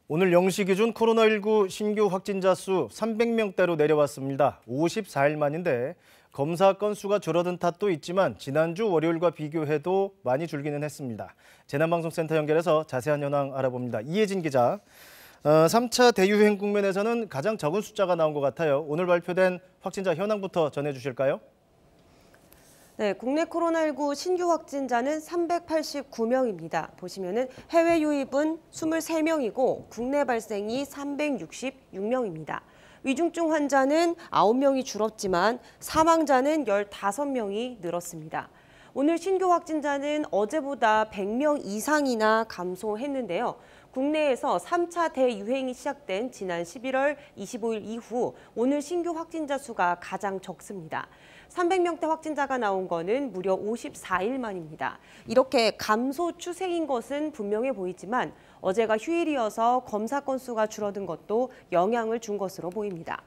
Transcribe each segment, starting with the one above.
오늘 0시 기준 코로나19 신규 확진자 수 300명대로 내려왔습니다. 54일 만인데 검사 건수가 줄어든 탓도 있지만 지난주 월요일과 비교해도 많이 줄기는 했습니다. 재난방송센터 연결해서 자세한 현황 알아봅니다. 이혜진 기자. 3차 대유행 국면에서는 가장 적은 숫자가 나온 것 같아요. 오늘 발표된 확진자 현황부터 전해주실까요? 네, 국내 코로나19 신규 확진자는 389명입니다. 보시면은 해외 유입은 23명이고 국내 발생이 366명입니다. 위중증 환자는 9명이 줄었지만 사망자는 15명이 늘었습니다. 오늘 신규 확진자는 어제보다 100명 이상이나 감소했는데요. 국내에서 3차 대유행이 시작된 지난 11월 25일 이후 오늘 신규 확진자 수가 가장 적습니다. 300명대 확진자가 나온 거는 무려 54일 만입니다. 이렇게 감소 추세인 것은 분명해 보이지만 어제가 휴일이어서 검사 건수가 줄어든 것도 영향을 준 것으로 보입니다.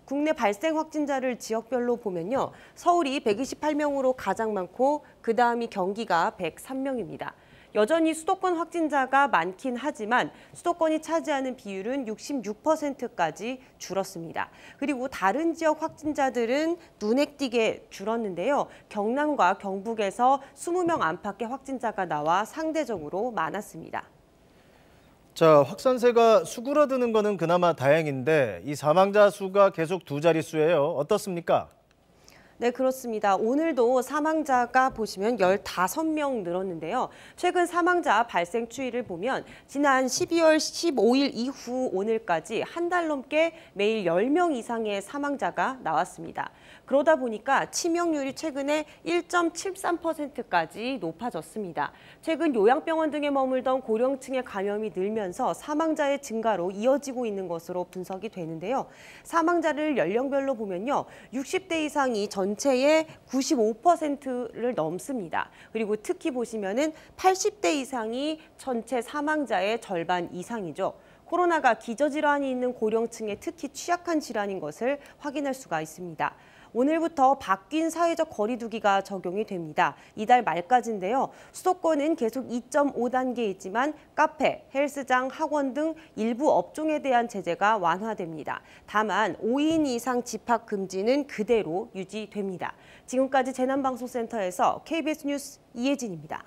국내 발생 확진자를 지역별로 보면요. 서울이 128명으로 가장 많고 그다음이 경기가 103명입니다. 여전히 수도권 확진자가 많긴 하지만 수도권이 차지하는 비율은 66%까지 줄었습니다. 그리고 다른 지역 확진자들은 눈에 띄게 줄었는데요. 경남과 경북에서 20명 안팎의 확진자가 나와 상대적으로 많았습니다. 자, 확산세가 수그러드는 거는 그나마 다행인데 이 사망자 수가 계속 두 자릿수예요. 어떻습니까? 네, 그렇습니다. 오늘도 사망자가 보시면 15명 늘었는데요. 최근 사망자 발생 추이를 보면 지난 12월 15일 이후 오늘까지 한 달 넘게 매일 10명 이상의 사망자가 나왔습니다. 그러다 보니까 치명률이 최근에 1.73%까지 높아졌습니다. 최근 요양병원 등에 머물던 고령층의 감염이 늘면서 사망자의 증가로 이어지고 있는 것으로 분석이 되는데요. 사망자를 연령별로 보면요. 60대 이상이 전체의 95%를 넘습니다. 그리고 특히 보시면은 80대 이상이 전체 사망자의 절반 이상이죠. 코로나가 기저질환이 있는 고령층에 특히 취약한 질환인 것을 확인할 수가 있습니다. 오늘부터 바뀐 사회적 거리 두기가 적용이 됩니다. 이달 말까지인데요. 수도권은 계속 2.5단계이지만 카페, 헬스장, 학원 등 일부 업종에 대한 제재가 완화됩니다. 다만 5인 이상 집합 금지는 그대로 유지됩니다. 지금까지 재난방송센터에서 KBS 뉴스 이혜진입니다.